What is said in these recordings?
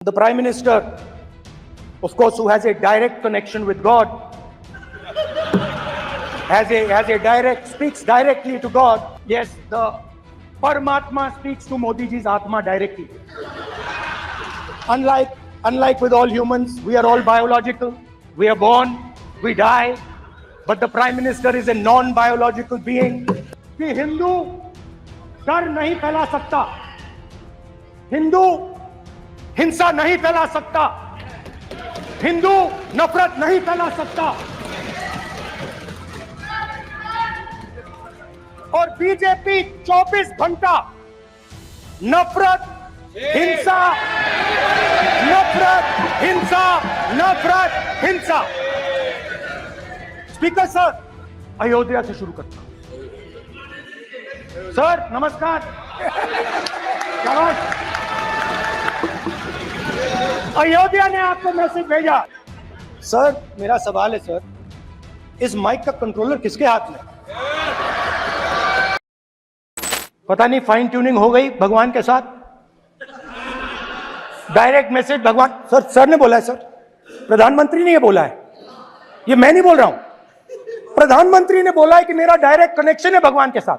The Prime Minister, of course, who has a direct connection with God, speaks directly to God. Yes, the Paramatma speaks to Modi ji's Atma directly. Unlike with all humans, we are all biological. We are born, we die, but the Prime Minister is a non-biological being. कि हिंदू डर नहीं फैला सकता, हिंदू हिंसा नहीं फैला सकता, हिंदू नफरत नहीं फैला सकता, और बीजेपी 24 घंटा नफरत हिंसा नफरत हिंसा नफरत हिंसा। स्पीकर सर, अयोध्या से शुरू करता हूं। सर नमस्कार। अयोध्या ने आपको मैसेज भेजा। सर मेरा सवाल है सर, इस माइक का कंट्रोलर किसके हाथ में? पता नहीं फाइन ट्यूनिंग हो गई भगवान के साथ। डायरेक्ट मैसेज भगवान सर ने बोला है सर, प्रधानमंत्री ने ये बोला है, ये मैं नहीं बोल रहा हूं, प्रधानमंत्री ने बोला है कि मेरा डायरेक्ट कनेक्शन है भगवान के साथ।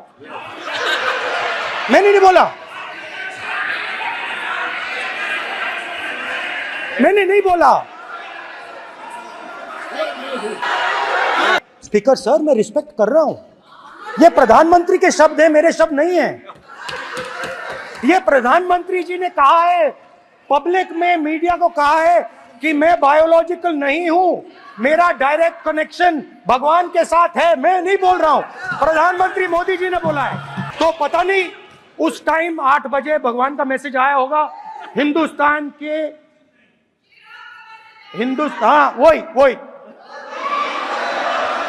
मैंने नहीं बोला, मैंने नहीं बोला। स्पीकर सर मैं रिस्पेक्ट कर रहा हूं, ये प्रधानमंत्री के शब्द हैं, मेरे शब्द नहीं हैं। ये प्रधानमंत्री जी ने कहा है, पब्लिक में मीडिया को कहा है कि मैं बायोलॉजिकल नहीं हूं, मेरा डायरेक्ट कनेक्शन भगवान के साथ है। मैं नहीं बोल रहा हूं, प्रधानमंत्री मोदी जी ने बोला है। तो पता नहीं उस टाइम 8 बजे भगवान का मैसेज आया होगा हिंदुस्तान वही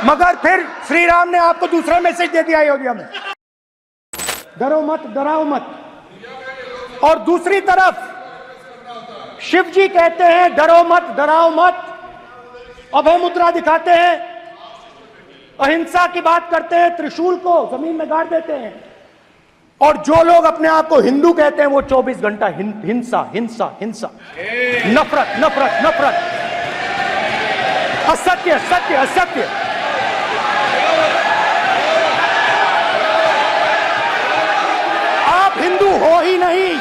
मगर फिर श्री राम ने आपको दूसरा मैसेज दे दिया अयोध्या में, डरो मत डराओ मत। और दूसरी तरफ शिव जी कहते हैं डरो मत डराओ मत, अभय मुद्रा दिखाते हैं, अहिंसा की बात करते हैं, त्रिशूल को जमीन में गाड़ देते हैं। और जो लोग अपने आप को हिंदू कहते हैं वो 24 घंटा हिंसा हिंसा हिंसा, नफरत नफरत नफरत, असत्य सत्य असत्य। आप हिंदू हो ही नहीं।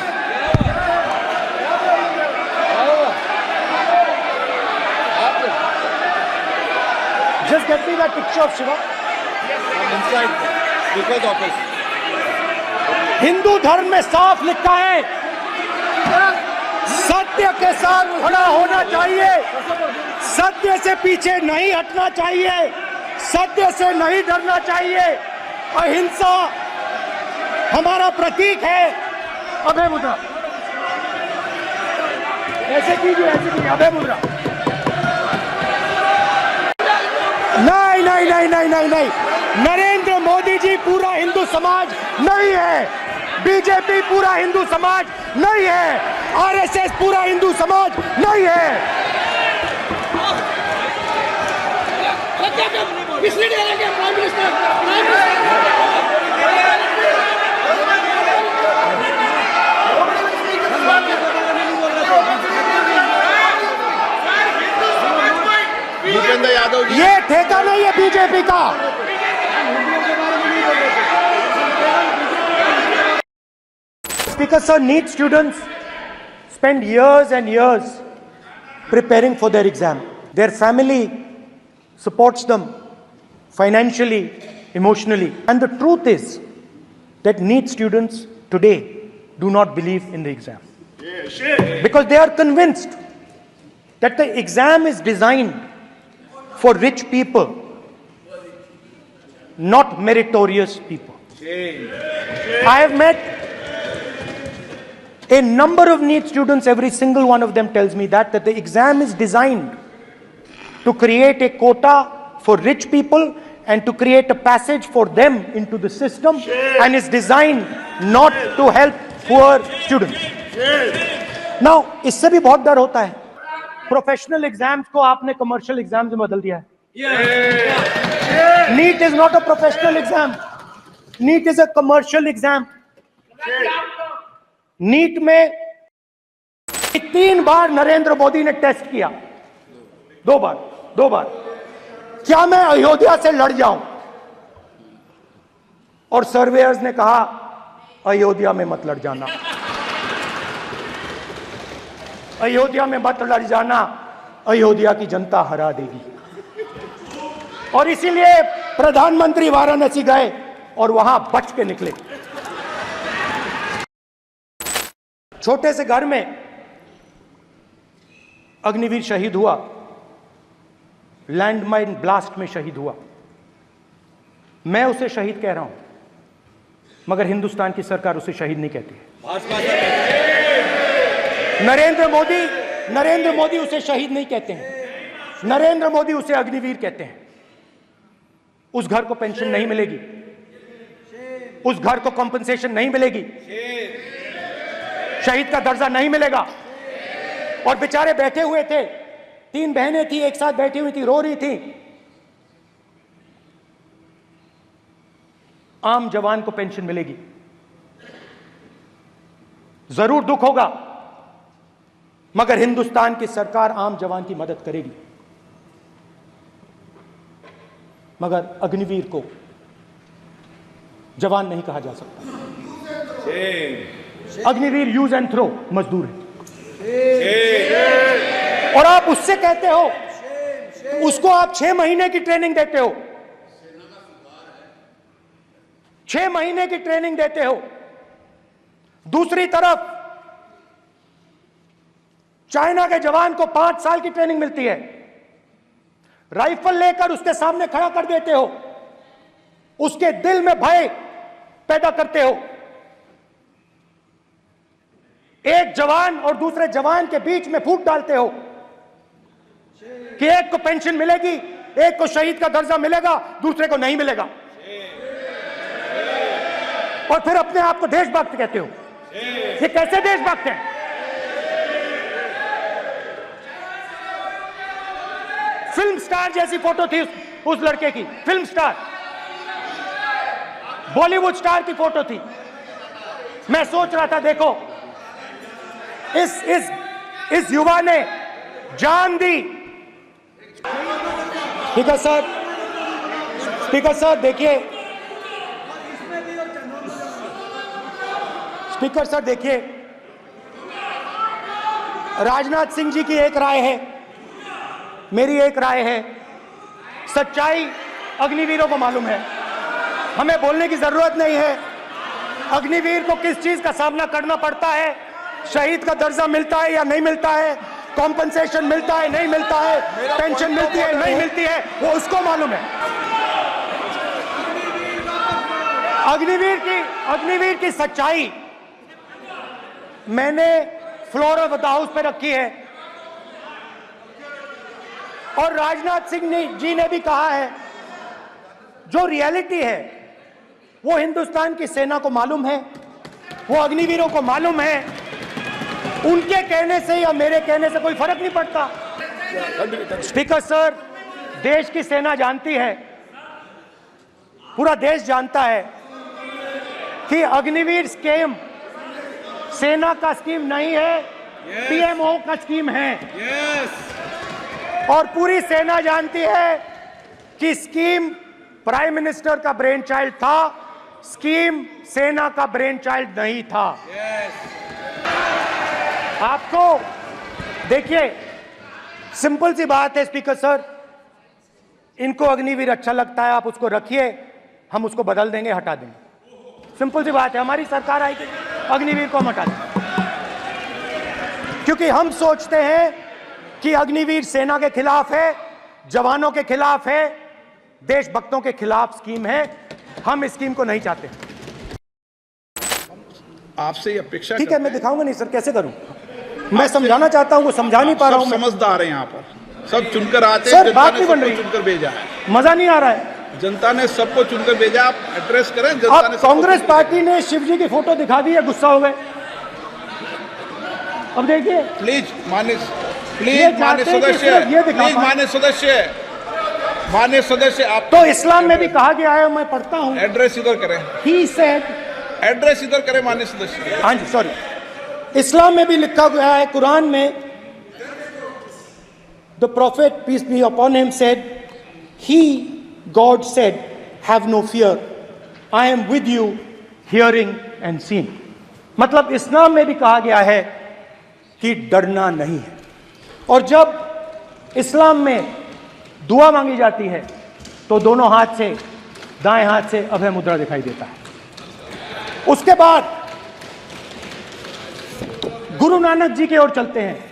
Just get me that picture of Shiva. Inside speaker's office. Hindu धर्म में साफ लिखा है, सत्य के साथ खड़ा होना चाहिए, सत्य से पीछे नहीं हटना चाहिए, सत्य से नहीं डरना चाहिए। अहिंसा हमारा प्रतीक है। अभय मुद्रा ऐसे कीजिए, अभय मुद्रा। नहीं नहीं नहीं नहीं नहीं नहीं, नरेंद्र मोदी जी पूरा हिंदू समाज नहीं है, बीजेपी पूरा हिंदू समाज नहीं है, आरएसएस पूरा हिंदू समाज नहीं है। भूपेंद्र यादव जी, ये ठेका नहीं है बीजेपी का। Speaker sir, NEET students spend years and years preparing for their exam. Their family supports them financially, emotionally. And the truth is that NEET students today do not believe in the exam. Because they are convinced that the exam is designed for rich people, not meritorious people. I have met a number of NEET students, every single one of them tells me that the exam is designed to create a quota for rich people and to create a passage for them into the system, and is designed not to help poor students. Now, इससे भी बहुत डर होता है। Professional exams को आपने commercial exams में बदल दिया है। NEET is not a professional exam, NEET is a commercial exam. NEET में 3 बार नरेंद्र मोदी ने टेस्ट किया, 2 बार क्या मैं अयोध्या से लड़ जाऊं, और सर्वेयर्स ने कहा अयोध्या में मत लड़ जाना, अयोध्या में मत लड़ जाना, अयोध्या की जनता हरा देगी। और इसीलिए प्रधानमंत्री वाराणसी गए और वहां बच के निकले। छोटे से घर में अग्निवीर शहीद हुआ, लैंडमाइन ब्लास्ट में शहीद हुआ। मैं उसे शहीद कह रहा हूं, मगर हिंदुस्तान की सरकार उसे शहीद नहीं कहती है। नरेंद्र मोदी उसे शहीद नहीं कहते हैं, नरेंद्र मोदी उसे अग्निवीर कहते हैं। उस घर को पेंशन नहीं मिलेगी, उस घर को कॉम्पनसेशन नहीं मिलेगी, शहीद का दर्जा नहीं मिलेगा। और बेचारे बैठे हुए थे, 3 बहनें थी, एक साथ बैठी हुई थी, रो रही थी। आम जवान को पेंशन मिलेगी, जरूर दुख होगा, मगर हिंदुस्तान की सरकार आम जवान की मदद करेगी। मगर अग्निवीर को जवान नहीं कहा जा सकता। अग्निवीर यूज एंड थ्रो मजदूर है। और आप उससे कहते हो, उसको आप 6 महीने की ट्रेनिंग देते हो, 6 महीने की ट्रेनिंग देते हो। दूसरी तरफ चाइना के जवान को 5 साल की ट्रेनिंग मिलती है, राइफल लेकर उसके सामने खड़ा कर देते हो, उसके दिल में भय पैदा करते हो। एक जवान और दूसरे जवान के बीच में फूट डालते हो कि एक को पेंशन मिलेगी, एक को शहीद का दर्जा मिलेगा, दूसरे को नहीं मिलेगा, और फिर अपने आप को देशभक्त कहते हो। ये कैसे देशभक्त हैं? फिल्म स्टार जैसी फोटो थी उस लड़के की, फिल्म स्टार, बॉलीवुड स्टार की फोटो थी। मैं सोच रहा था, देखो इस युवा ने जान दी। स्पीकर सर देखिए, स्पीकर सर देखिए, राजनाथ सिंह जी की एक राय है, मेरी एक राय है। सच्चाई अग्निवीरों को मालूम है, हमें बोलने की जरूरत नहीं है। अग्निवीर को किस चीज का सामना करना पड़ता है, शहीद का दर्जा मिलता है या नहीं मिलता है, कॉम्पनसेशन मिलता है नहीं मिलता है, पेंशन मिलती है नहीं मिलती है, वो उसको मालूम है। अग्निवीर की सच्चाई मैंने फ्लोर ऑफ द हाउस पे रखी है, और राजनाथ सिंह जी ने भी कहा है, जो रियलिटी है वो हिंदुस्तान की सेना को मालूम है, वो अग्निवीरों को मालूम है। उनके कहने से या मेरे कहने से कोई फर्क नहीं पड़ता। स्पीकर सर, देश की सेना जानती है, पूरा देश जानता है कि अग्निवीर स्कीम सेना का स्कीम नहीं है, पीएमओ का स्कीम है। और पूरी सेना जानती है कि स्कीम प्राइम मिनिस्टर का ब्रेन चाइल्ड था, स्कीम सेना का ब्रेन चाइल्ड नहीं था। आपको देखिए, सिंपल सी बात है स्पीकर सर, इनको अग्निवीर अच्छा लगता है, आप उसको रखिए, हम उसको बदल देंगे, हटा देंगे। सिंपल सी बात है, हमारी सरकार आएगी, अग्निवीर को हम हटा देंगे, क्योंकि हम सोचते हैं कि अग्निवीर सेना के खिलाफ है, जवानों के खिलाफ है, देशभक्तों के खिलाफ स्कीम है। हम इस स्कीम को नहीं चाहते। आपसे अपेक्षा, ठीक है, मैं दिखाऊंगा नहीं सर, कैसे करूं? मैं समझाना चाहता हूं, वो समझा नहीं पा रहा हूं। समझदार है, यहाँ पर सब चुनकर आते हैं, सर बात नहीं बन रही, चुनकर भेजा है, मजा नहीं आ रहा है। जनता ने सबको चुनकर भेजा, आप एड्रेस करें। जनता ने, कांग्रेस पार्टी ने शिव जी की फोटो दिखा दी है, गुस्सा हो गए। अब देखिए, प्लीज मान्य सदस्य, आप तो इस्लाम में भी कहा गया है, मैं पढ़ता हूं, एड्रेस इधर करें। He said, एड्रेस इधर करें मान्य सदस्य। हाँ जी, सॉरी, इस्लाम में भी लिखा गया है, कुरान में, the prophet peace be upon him said, he God said, have no fear, I am with you hearing and seeing. मतलब इस्लाम में भी कहा गया है कि डरना नहीं है। और जब इस्लाम में दुआ मांगी जाती है तो दोनों हाथ से, दाएं हाथ से अभय मुद्रा दिखाई देता है। उसके बाद गुरु नानक जी की ओर चलते हैं।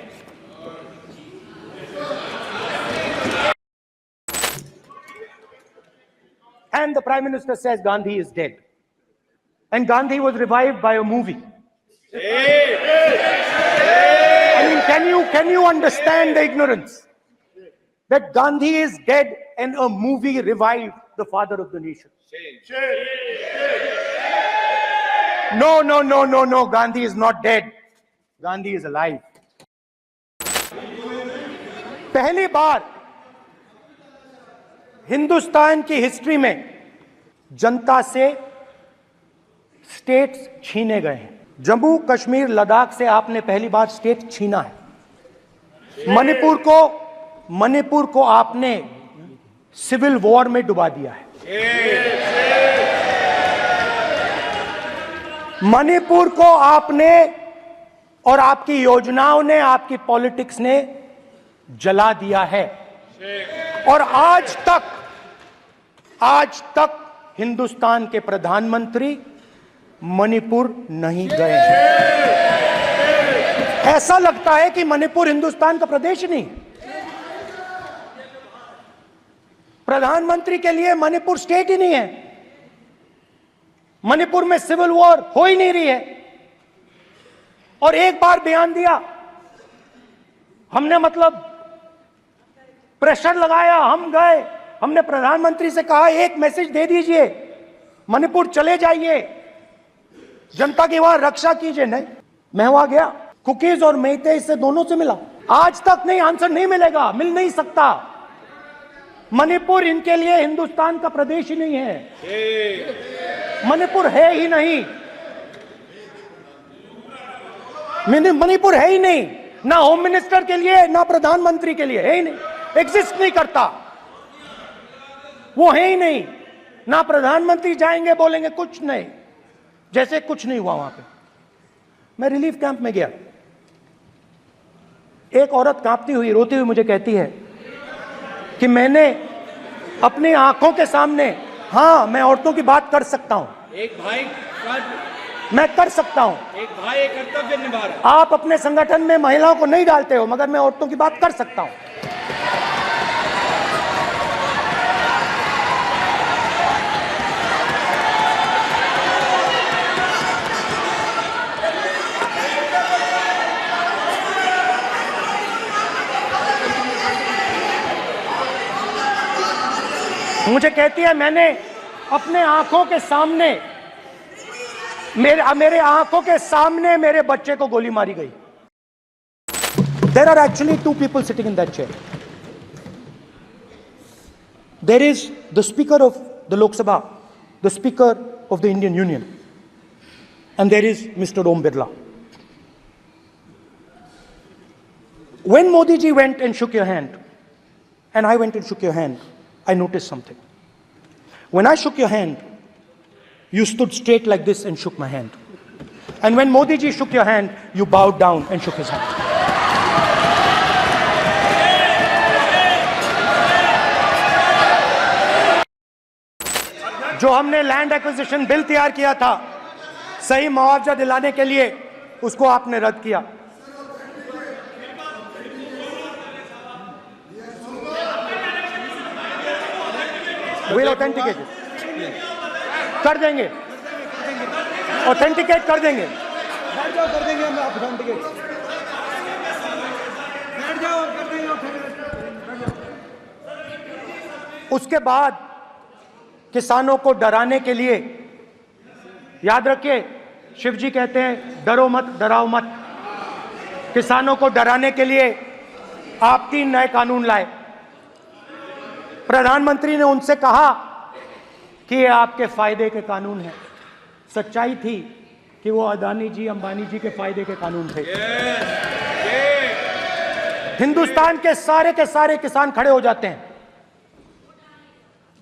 And the Prime Minister says Gandhi is dead. And Gandhi was revived by a movie. I mean, can you understand the ignorance? That Gandhi is dead and a movie revived the father of the nation. No, no, no, no, no. Gandhi is not dead. Gandhi is alive. पहली बार हिंदुस्तान की history में जनता से states छीने गए हैं। जम्मू कश्मीर लद्दाख से आपने पहली बार स्टेट छीना है। मणिपुर को आपने सिविल वॉर में डुबा दिया है। मणिपुर को आपने और आपकी योजनाओं ने, आपकी पॉलिटिक्स ने जला दिया है। और आज तक हिंदुस्तान के प्रधानमंत्री मणिपुर नहीं गए हैं। ऐसा लगता है कि मणिपुर हिंदुस्तान का प्रदेश नहीं। प्रधानमंत्री के लिए मणिपुर स्टेट ही नहीं है। मणिपुर में सिविल वॉर हो ही नहीं रही है। और एक बार बयान दिया हमने, मतलब प्रेशर लगाया, हम गए, हमने प्रधानमंत्री से कहा एक मैसेज दे दीजिए, मणिपुर चले जाइए, जनता की वहां रक्षा कीजिए। नहीं, मैं वहां गया, कुकीज और मेहते से दोनों से मिला, आज तक नहीं, आंसर नहीं मिलेगा, मिल नहीं सकता। मणिपुर इनके लिए हिंदुस्तान का प्रदेश ही नहीं है। मणिपुर है ही नहीं, मणिपुर है ही नहीं, ना होम मिनिस्टर के लिए ना प्रधानमंत्री के लिए, है ही नहीं, एग्जिस्ट नहीं करता, वो है ही नहीं। ना प्रधानमंत्री जाएंगे बोलेंगे कुछ नहीं, जैसे कुछ नहीं हुआ वहां पे। मैं रिलीफ कैंप में गया, एक औरत कांपती हुई, रोती हुई मुझे कहती है कि मैंने अपनी आंखों के सामने, हाँ मैं औरतों की बात कर सकता हूं, एक भाई मैं कर सकता हूं, एक भाई कर्तव्य निभा रहा। आप अपने संगठन में महिलाओं को नहीं डालते हो, मगर मैं औरतों की बात कर सकता हूं। मुझे कहती है मैंने अपने आंखों के सामने, मेरे आंखों के सामने मेरे बच्चे को गोली मारी गई। There are actually two people sitting in that chair. There is the Speaker of the Lok Sabha, the Speaker of the Indian Union, and there is Mr. Om Birla. When Modi ji went and shook your hand, and I went and shook your hand, I noticed something. When I shook your hand, you stood straight like this and shook my hand. And when Modi ji shook your hand, you bowed down and shook his hand. जो हमने land acquisition bill तैयार किया था सही मुआवजा दिलाने के लिए, उसको आपने रद्द किया। We'll authenticate it. कर देंगे, ऑथेंटिकेट कर देंगे, बैठ जाओ, कर देंगे हम ऑथेंटिकेट, बैठ जाओ, कर देंगे। उसके बाद किसानों को डराने के लिए, याद रखिए शिव जी कहते हैं डरो मत डराओ मत, किसानों को डराने के लिए आप 3 नए कानून लाए। प्रधानमंत्री ने उनसे कहा कि ये आपके फायदे के कानून हैं। सच्चाई थी कि वो अदानी जी अंबानी जी के फायदे के कानून थे। हिंदुस्तान के सारे किसान खड़े हो जाते हैं।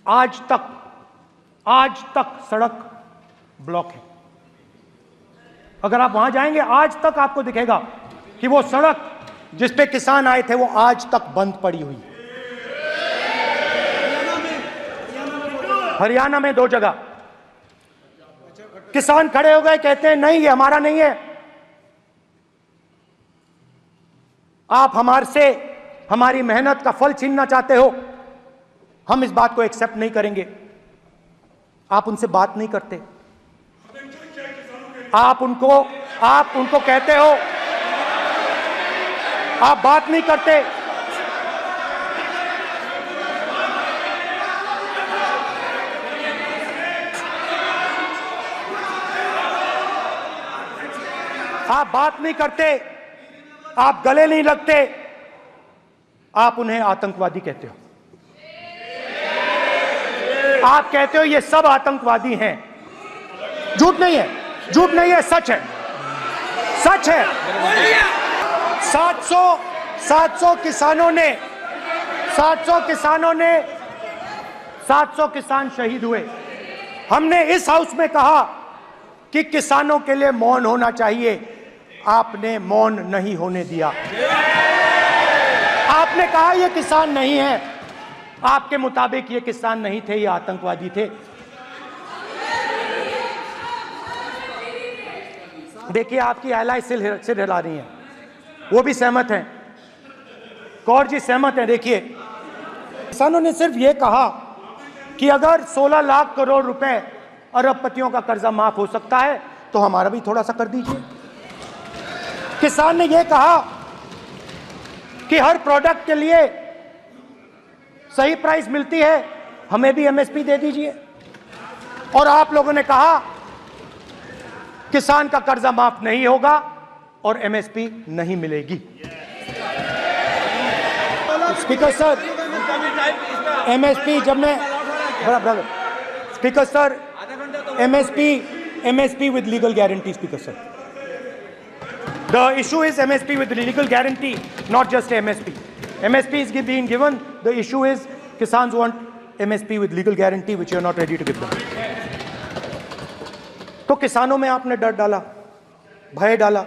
आज तक सड़क ब्लॉक है। अगर आप वहां जाएंगे आज तक आपको दिखेगा कि वो सड़क जिस पे किसान आए थे वो आज तक बंद पड़ी हुई। हरियाणा में 2 जगह किसान खड़े हो गए, कहते हैं नहीं ये हमारा नहीं है, आप हमारे से हमारी मेहनत का फल छीनना चाहते हो, हम इस बात को एक्सेप्ट नहीं करेंगे। आप उनसे बात नहीं करते, आप उनको कहते हो, आप बात नहीं करते। आप बात नहीं करते, आप गले नहीं लगते, आप उन्हें आतंकवादी कहते हो। आप कहते हो ये सब आतंकवादी हैं। झूठ नहीं है, झूठ नहीं है, सच है, सच है। 700 किसान शहीद हुए। हमने इस हाउस में कहा कि किसानों के लिए मौन होना चाहिए, आपने मौन नहीं होने दिया। आपने कहा ये किसान नहीं है, आपके मुताबिक ये किसान नहीं थे, ये आतंकवादी थे। देखिए आपकी एलाई सिर हिला रही है, वो भी सहमत हैं, कौर जी सहमत हैं। देखिए किसानों ने सिर्फ ये कहा कि अगर 16 लाख करोड़ रुपए अरबपतियों का कर्जा माफ हो सकता है तो हमारा भी थोड़ा सा कर दीजिए। किसान ने यह कहा कि हर प्रोडक्ट के लिए सही प्राइस मिलती है, हमें भी एमएसपी दे दीजिए। और आप लोगों ने कहा किसान का कर्जा माफ नहीं होगा और एमएसपी नहीं मिलेगी। स्पीकर सर, एमएसपी जब मैं speaker sir, MSP with legal guarantee, Speaker sir. The issue is MSP with legal guarantee, not just MSP. MSP is being given. The issue is Kisans want MSP with legal guarantee, which you are not ready to give them. तो किसानों में आपने डर डाला, भय डाला।